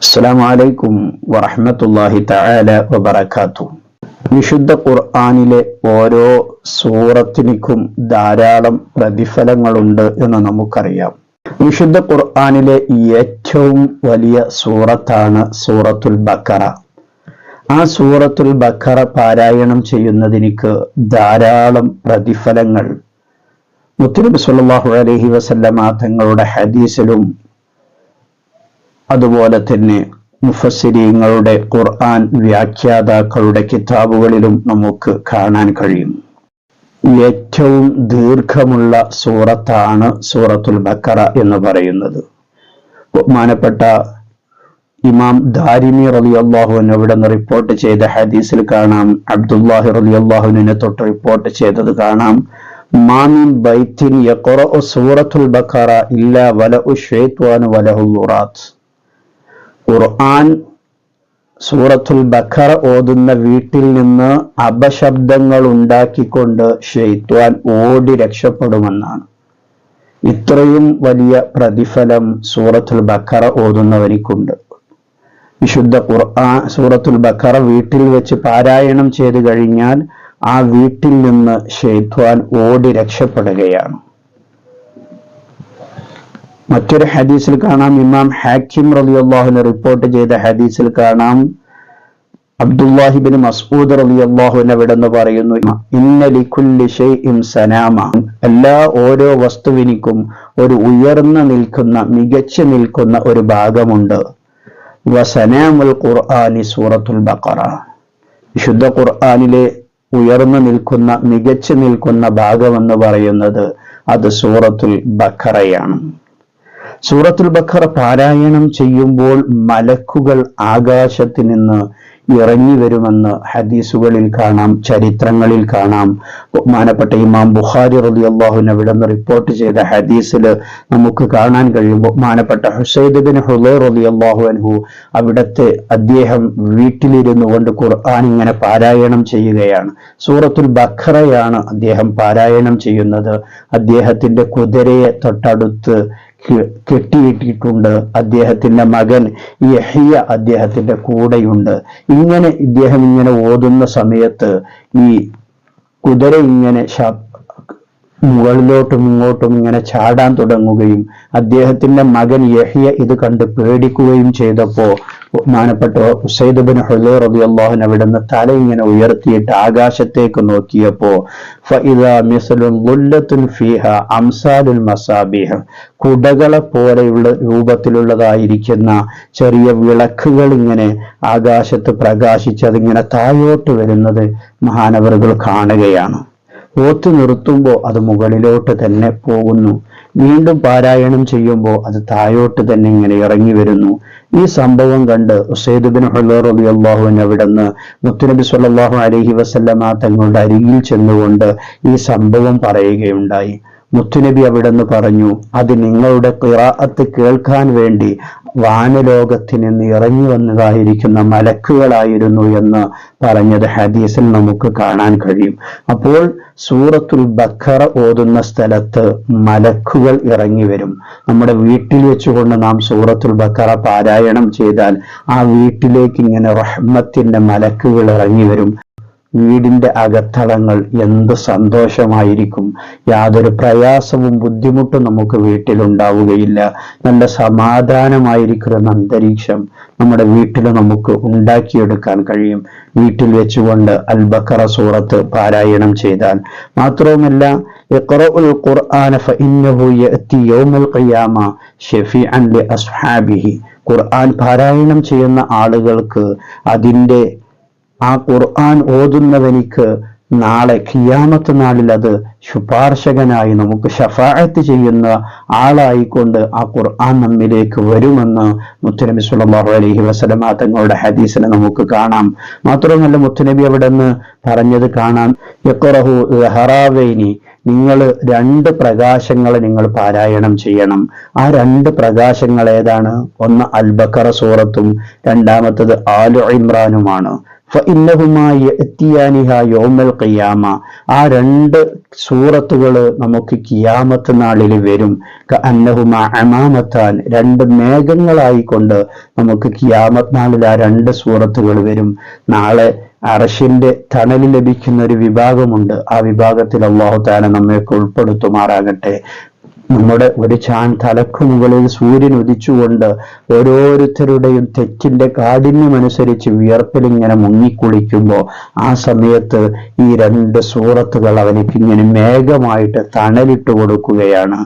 അസ്സലാമു അലൈക്കും വറഹ്മത്തുള്ളാഹി തആല വബറകാതുഹു. വിശുദ്ധ ഖുർആനിലെ ഓരോ സൂറത്തിനും ധാരാളം പ്രതിഫലങ്ങളുണ്ട് എന്ന് നമുക്കറിയാം. വിശുദ്ധ ഖുർആനിലെ ഏറ്റവും വലിയ സൂറത്താണ് സൂറത്തുൽ ബഖറ. ആ സൂറത്തുൽ ബഖറ പാരായണം ചെയ്യുന്നതിന് ധാരാളം പ്രതിഫലങ്ങൾ മുത്തുനബി സ്വല്ലല്ലാഹു അലൈഹി വസല്ലമ തങ്ങളുടെ ഹദീസിലും അതുപോലെ തന്നെ മുഫസ്സിരീങ്ങളുടെ ഖുർആൻ വ്യാഖ്യാതാക്കളുടെ കിതാബുകളിലും നമുക്ക് കാണാൻ കഴിയും. ഏറ്റവും ദീർഘമുള്ള സൂറത്താണ് സൂറത്തുൽ ബഖറ എന്ന് പറയുന്നത്. ബഹുമാനപ്പെട്ട ഇമാം ദാരിമി റളിയല്ലാഹു അൻഹു ഇവിടെ നിന്ന് റിപ്പോർട്ട് ചെയ്ത ഹദീസിൽ കാണാം, അബ്ദുല്ലാഹി റളിയല്ലാഹു അൻഹുവിനെ തൊട്ട് റിപ്പോർട്ട് ചെയ്തത് കാണാം, മാ മിൻ ബൈത്തിൻ യഖറഉ സൂറത്തുൽ ബഖറ ഇല്ലാ വലഉ ശൈത്വാനു വലഹുൽ ലുറാത്ത്. ഖുർആൻ സൂറത്തുൽ ബഖറ ഓതുന്ന വീട്ടിൽ നിന്ന് അപശബ്ദങ്ങൾ ഉണ്ടാക്കിക്കൊണ്ട് ശൈത്വാൻ ഓടി രക്ഷപ്പെടുമെന്നാണ്. ഇത്രയും വലിയ പ്രതിഫലം സൂറത്തുൽ ബഖറ ഓതുന്നവനിക്കുണ്ട്. വിശുദ്ധ ഖുർആൻ സൂറത്തുൽ ബഖറ വീട്ടിൽ വെച്ച് പാരായണം ചെയ്തു കഴിഞ്ഞാൽ ആ വീട്ടിൽ നിന്ന് ശൈത്വാൻ ഓടി രക്ഷപ്പെടുകയാണ്. മറ്റൊരു ഹദീസിൽ കാണാം, ഇമാം ഹാക്കിം റളിയല്ലാഹു അൻഹു റിപ്പോർട്ട് ചെയ്ത ഹദീസിൽ കാണാം, അബ്ദുല്ലാഹി ഇബ്നു മസ്ഊദ് റളിയല്ലാഹു അൻഹു അവിടെന്ന് പറയുന്നു, ഇന്ന ലികുല്ലി ഷൈഇൻ സനാമ. ഓരോ വസ്തുവിനും ഒരു ഉയർന്നു നിൽക്കുന്ന മികച്ചു നിൽക്കുന്ന ഒരു ഭാഗമുണ്ട്. വസനാമുൽ ഖുർആനി സൂറത്തുൽ ബഖറ. വിശുദ്ധ ഖുർആനിലെ ഉയർന്നു നിൽക്കുന്ന മികച്ചു നിൽക്കുന്ന ഭാഗം എന്ന് പറയുന്നത് അത് സൂറത്തുൽ ബഖറയാണ്. സൂറത്തുൽ ബഖറ പാരായണം ചെയ്യുമ്പോൾ മലക്കുകൾ ആകാശത്ത് നിന്ന് ഇറങ്ങി വരുമെന്ന് ഹദീസുകളിൽ കാണാം, ചരിത്രങ്ങളിൽ കാണാം. ബഹുമാനപ്പെട്ട ഇമാം ബുഖാരി റളിയല്ലാഹു അൻഹു അവിടെ നിന്ന് റിപ്പോർട്ട് ചെയ്ത ഹദീസിൽ നമുക്ക് കാണാൻ കഴിയും, ബഹുമാനപ്പെട്ട ഹുസൈദ് ബിൻ ഹുളൈർ റളിയല്ലാഹു അൻഹു അവിടത്തെ അദ്ദേഹം വീട്ടിലിരുന്നു കൊണ്ട് ഖുർആൻ ഇങ്ങനെ പാരായണം ചെയ്യുകയാണ്. സൂറത്തുൽ ബഖറയാണ് അദ്ദേഹം പാരായണം ചെയ്യുന്നത്. അദ്ദേഹത്തിന്റെ കുതിരയെ തൊട്ടടുത്ത് കെട്ടിയിട്ടിട്ടുണ്ട്. അദ്ദേഹത്തിന്റെ മകൻ യഹ്യ അദ്ദേഹത്തിന്റെ കൂടെയുണ്ട്. ഇങ്ങനെ ഇദ്ദേഹം ഇങ്ങനെ ഓതുന്ന സമയത്ത് ഈ കുതിര ഇങ്ങനെ മുകളിലോട്ടും ഇങ്ങോട്ടും ഇങ്ങനെ ചാടാൻ തുടങ്ങുകയും അദ്ദേഹത്തിന്റെ മകൻ യഹ്യ ഇത് കണ്ട് പേടിക്കുകയും ചെയ്തപ്പോ ബഹുമാനപ്പെട്ട ഉസൈദ് ബിൻ ഹുളൈർ റളിയല്ലാഹു അൻഹു അവിടുന്ന് തല ഇങ്ങനെ ഉയർത്തിയിട്ട് ആകാശത്തേക്ക് നോക്കിയപ്പോ ഫഇദാ മിസ്ലുൻ ളുല്ലത്തുൻ ഫീഹാ അംസാലുൽ മസാബിഹ്. കുടകളെ പോലെയുള്ള രൂപത്തിലുള്ളതായിരിക്കുന്ന ചെറിയ വിളക്കുകൾ ഇങ്ങനെ ആകാശത്ത് പ്രകാശിച്ച് അതിങ്ങനെ താഴോട്ട് വരുന്നത് മഹാനവറുകൾ കാണുകയാണ്. ഓത്ത് നിർത്തുമ്പോൾ അത് മുകളിലോട്ട് തന്നെ പോകുന്നു. വീണ്ടും പാരായണം ചെയ്യുമ്പോൾ അത് താഴോട്ട് തന്നെ ഇങ്ങനെ ഇറങ്ങി വരുന്നു. ഈ സംഭവം കണ്ട് ഉസൈദ് ബിൻ ഹുളൈർ റളിയല്ലാഹു അൻഹു അവിടുന്ന് മുത്തുനബി സ്വല്ലല്ലാഹു അലൈഹി വസല്ലമ തങ്ങളുടെ അരികിൽ ചെന്നുകൊണ്ട് ഈ സംഭവം പറയുകയുണ്ടായി. മുത്തുനബി അവിടുന്ന് പറഞ്ഞു, അത് നിങ്ങളുടെ ഖിറാഅത്ത് കേൾക്കാൻ വേണ്ടി വാനലോകത്തിൽ നിന്ന് ഇറങ്ങി വന്നതായിരിക്കുന്ന മലക്കുകളായിരുന്നു എന്ന് പറഞ്ഞത് ഹദീസിൽ നമുക്ക് കാണാൻ കഴിയും. അപ്പോൾ സൂറത്തുൽ ബഖറ ഓതുന്ന സ്ഥലത്ത് മലക്കുകൾ ഇറങ്ങി വരും. നമ്മുടെ വീട്ടിൽ വെച്ചുകൊണ്ട് നാം സൂറത്തുൽ ബഖറ പാരായണം ചെയ്താൽ ആ വീട്ടിലേക്ക് ഇങ്ങനെ റഹ്മത്തിന്റെ മലക്കുകൾ ഇറങ്ങി വരും. വീടിന്റെ അകത്തളങ്ങൾ എന്ത് സന്തോഷമായിരിക്കും. യാതൊരു പ്രയാസവും ബുദ്ധിമുട്ടും നമുക്ക് വീട്ടിലുണ്ടാവുകയില്ല. നല്ല സമാധാനമായിരിക്കുന്ന അന്തരീക്ഷം നമ്മുടെ വീട്ടിൽ നമുക്ക് ഉണ്ടാക്കിയെടുക്കാൻ കഴിയും വീട്ടിൽ വെച്ചുകൊണ്ട് അൽ ബഖറ സൂറത്ത് പാരായണം ചെയ്താൽ. മാത്രവുമല്ല, ഇഖ്റഉൽ ഖുർആന ഫഇന്നഹു യഅതി യൗമൽ ഖിയാമ ശഫീഅൻ ലി അസ്ഹാബിഹി. ഖുർആൻ പാരായണം ചെയ്യുന്ന ആളുകൾക്ക് അതിന്റെ ആ ഖുർആൻ ഓതുന്നവനിക്ക് നാളെ ഖിയാമത്ത് നാളിൽ അത് ശുപാർശകനായി നമുക്ക് ശഫാഅത്ത് ചെയ്യുന്ന ആളായിക്കൊണ്ട് ആ ഖുർആൻ നമ്മിലേക്ക് വരുമെന്ന് മുത്തുനബി സ്വല്ലല്ലാഹു അലൈഹി വസല്ലമ തങ്ങളുടെ ഹദീസിൽ നമുക്ക് കാണാം. മാത്രമല്ല, മുത്തുനബി അവിടെ നിന്ന് പറഞ്ഞത് കാണാം, യഖറഹു ദഹറാവൈനി. നിങ്ങൾ രണ്ട് പ്രകാശങ്ങൾ നിങ്ങൾ പാരായണം ചെയ്യണം. ആ രണ്ട് പ്രകാശങ്ങൾ ഏതാണ്? ഒന്ന് അൽ ബഖറ സൂറത്തും രണ്ടാമത്തത് ആലു ഇമ്രാനുമാണ്. ഫഇന്നഹുമാ യഅതിയാനിഹാ യൗമൽ ഖിയാമ. ആ രണ്ട് സൂറത്തുകൾ നമുക്ക് ഖിയാമത്ത് നാളിൽ വരും. കഅന്നഹുമാ അമാമത്താൻ, രണ്ട് മേഘങ്ങളായിക്കൊണ്ട് നമുക്ക് ഖിയാമത്ത് നാളിൽ ആ രണ്ട് സൂറത്തുകൾ വരും. നാളെ അർശിന്റെ തണൽ ലഭിക്കുന്ന ഒരു വിഭാഗമുണ്ട്. ആ വിഭാഗത്തിൽ അല്ലാഹു തആല നമ്മയൊക്കെ ഉൾപ്പെടുത്തുമാറാകട്ടെ. നമ്മുടെ ഒരു തലക്കു മുകളിൽ സൂര്യൻ ഉദിച്ചുകൊണ്ട് ഓരോരുത്തരുടെയും തെറ്റിന്റെ കാഠിന്യമനുസരിച്ച് വിയർപ്പിലിങ്ങനെ മുങ്ങിക്കുളിക്കുമ്പോൾ ആ സമയത്ത് ഈ രണ്ട് സൂറത്തുകൾ അവനിക്ക് ഇങ്ങനെ മേഘമായിട്ട് തണലിട്ട് കൊടുക്കുകയാണ്.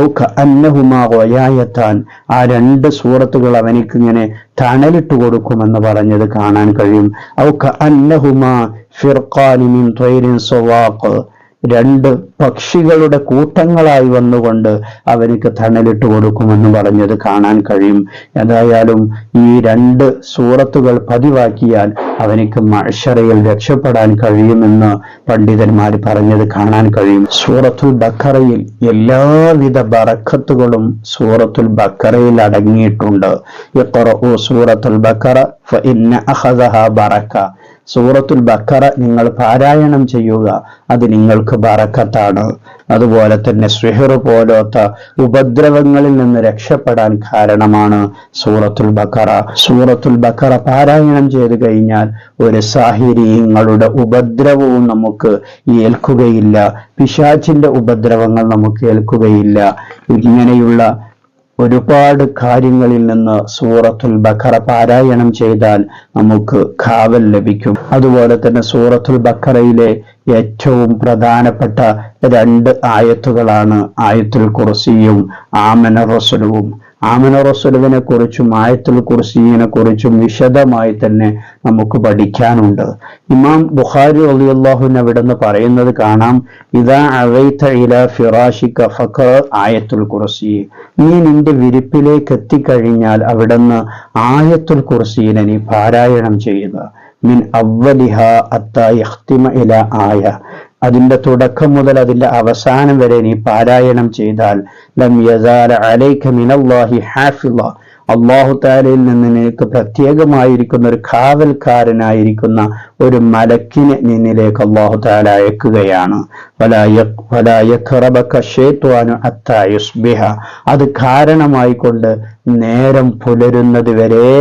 ഔ കഅന്നഹുമാ ഗയായത്താൻ, ആ രണ്ട് സൂറത്തുകൾ അവനിക്ക് ഇങ്ങനെ തണലിട്ട് കൊടുക്കുമെന്ന് പറഞ്ഞത് കാണാൻ കഴിയും. ഔ കഅന്നഹുമാ ഫിർഖാനി മിൻ ത്വയ്രിൻ സവാഖ്, രണ്ട് പക്ഷികളുടെ കൂട്ടങ്ങളായി വന്നുകൊണ്ട് അവനിക്ക് തണലിട്ട് കൊടുക്കുമെന്ന് പറഞ്ഞത് കാണാൻ കഴിയും. ഏതായാലും ഈ രണ്ട് സൂറത്തുകൾ പതിവാക്കിയാൽ അവനിക്ക് മഅ്ശറയിൽ രക്ഷപ്പെടാൻ കഴിയുമെന്ന് പണ്ഡിതന്മാർ പറഞ്ഞത് കാണാൻ കഴിയും. സൂറത്തുൽ ബഖറയിൽ എല്ലാവിധ ബറക്കത്തുകളും സൂറത്തുൽ ബഖറയിൽ അടങ്ങിയിട്ടുണ്ട്. ഇഖ്റഉ സൂറത്തുൽ ബഖറ ഫഇന്ന അഖദഹാ ബറക. സൂറത്തുൽ ബഖറ നിങ്ങൾ പാരായണം ചെയ്യുക, അത് നിങ്ങൾക്ക് ബറക്കത്താണ്. അതുപോലെ തന്നെ സിഹ്ർ പോലത്തെ ഉപദ്രവങ്ങളിൽ നിന്ന് രക്ഷപ്പെടാൻ കാരണമാണ് സൂറത്തുൽ ബഖറ. സൂറത്തുൽ ബഖറ പാരായണം ചെയ്തു കഴിഞ്ഞാൽ ഒരു സാഹിര്യങ്ങളുടെ ഉപദ്രവവും നമുക്ക് ഏൽക്കുകയില്ല, പിശാചിന്റെ ഉപദ്രവങ്ങൾ നമുക്ക് ഏൽക്കുകയില്ല. ഇങ്ങനെയുള്ള ഒരുപാട് കാര്യങ്ങളിൽ നിന്ന് സൂറത്തുൽ ബഖറ പാരായണം ചെയ്താൽ നമുക്ക് കാവൽ ലഭിക്കും. അതുപോലെ തന്നെ സൂറത്തുൽ ബഖറയിലെ ഏറ്റവും പ്രധാനപ്പെട്ട രണ്ട് ആയത്തുകളാണ് ആയത്തുൽ കുർസിയും ആമന റസൂലും. ആമന റസൂലിനെ കുറിച്ചും ആയത്തുൽ കുർസിയെ കുറിച്ചും വിശദമായി തന്നെ നമുക്ക് പഠിക്കാനുണ്ട്. ഇമാം ബുഖാരി റളിയല്ലാഹു അൻഹു അവിടുന്ന് പറയുന്നത് കാണാം, ഇദാ അവൈത ഇലാ ഫിറാഷിക ഫഖറ ആയത്തുൽ കുർസി. നീ നിന്റെ വിരിപ്പിലേക്ക് എത്തിക്കഴിഞ്ഞാൽ അവിടുന്ന് ആയത്തുൽ കുർസിയെ നീ പാരായണം ചെയ്യുക. മിൻ അവ്വലിഹ അത്താ യഖ്തിമ ഇലാ ആയ, അതിന്റെ തുടക്കം മുതൽ അതിന്റെ അവസാനം വരെ നീ പാരായണം ചെയ്താൽ ലം യസാല അലൈക മിനല്ലാഹി ഹാഫിള, അല്ലാഹു തആലയിൽ നിന്ന് നിനക്ക് പ്രത്യേകമായിരിക്കുന്ന ഒരു കാവൽക്കാരനായിരിക്കുന്ന ഒരു മലക്കിനെ നിന്നിലേക്ക് അല്ലാഹു തആല അയക്കുകയാണ്. വലാ യഖറബക ശൈത്വാനു ഹത്താ യുസ്ബിഹ, അത് കാരണമായിക്കൊണ്ട് നേരം പുലരുന്നത് വരെ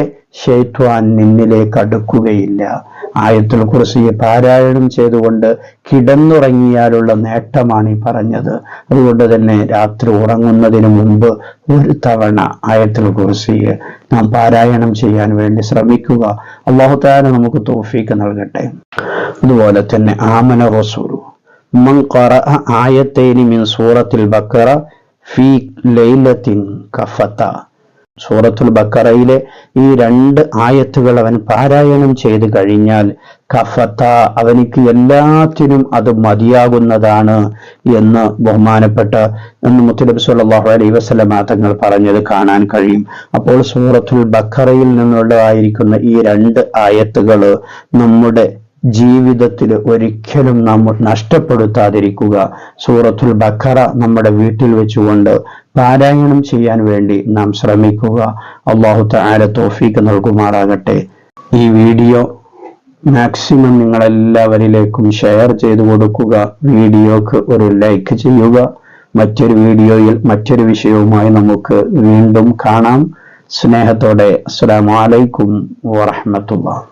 ശൈത്വാൻ നിന്നിലേക്ക് അടുക്കുകയില്ല. ആയത്തുൽ കുർസിയെ പാരായണം ചെയ്തുകൊണ്ട് കിടന്നുറങ്ങിയാലുള്ള നേട്ടമാണ് ഈ പറഞ്ഞത്. അതുകൊണ്ട് തന്നെ രാത്രി ഉറങ്ങുന്നതിന് മുമ്പ് ഒരു തവണ ആയത്തുൽ കുർസിയെ നാം പാരായണം ചെയ്യാൻ വേണ്ടി ശ്രമിക്കുക. അല്ലാഹു തആല നമുക്ക് തൗഫീഖ് നൽകട്ടെ. അതുപോലെ തന്നെ ആമന റസൂലു മൻ ഖറഅ ആയത്തൈനി മിൻ സൂറത്തുൽ ബഖറ ഫീ ലൈലത്തിൻ കഫത. സൂറത്തുൽ ബഖറയിലെ ഈ രണ്ട് ആയത്തുകൾ അവൻ പാരായണം ചെയ്തു കഴിഞ്ഞാൽ കഫത, അവനിക്ക് എല്ലാത്തിനും അത് മതിയാകുന്നതാണ് എന്ന് ബഹുമാനപ്പെട്ട മുത്തുനബി സ്വല്ലല്ലാഹു അലൈഹി വസല്ലം തങ്ങൾ പറഞ്ഞത് കാണാൻ കഴിയും. അപ്പോൾ സൂറത്തുൽ ബഖറയിൽ നിന്നുള്ളതായിരിക്കുന്ന ഈ രണ്ട് ആയത്തുകൾ നമ്മുടെ ജീവിതത്തിൽ ഒരിക്കലും നാം നഷ്ടപ്പെടുത്താതിരിക്കുക. സൂറത്തുൽ ബഖറ നമ്മുടെ വീട്ടിൽ വെച്ചുകൊണ്ട് പാരായണം ചെയ്യാൻ വേണ്ടി നാം ശ്രമിക്കുക. അല്ലാഹു തആല തൗഫീഖ് നൽകുമാറാകട്ടെ. ഈ വീഡിയോ മാക്സിമം നിങ്ങളെല്ലാവരിലേക്കും ഷെയർ ചെയ്തു കൊടുക്കുക. വീഡിയോക്ക് ഒരു ലൈക്ക് ചെയ്യുക. മറ്റൊരു വീഡിയോയിൽ മറ്റൊരു വിഷയവുമായി നമുക്ക് വീണ്ടും കാണാം. സ്നേഹത്തോടെ അസ്സലാമു അലൈക്കും വറഹ്മത്തുള്ളാഹി.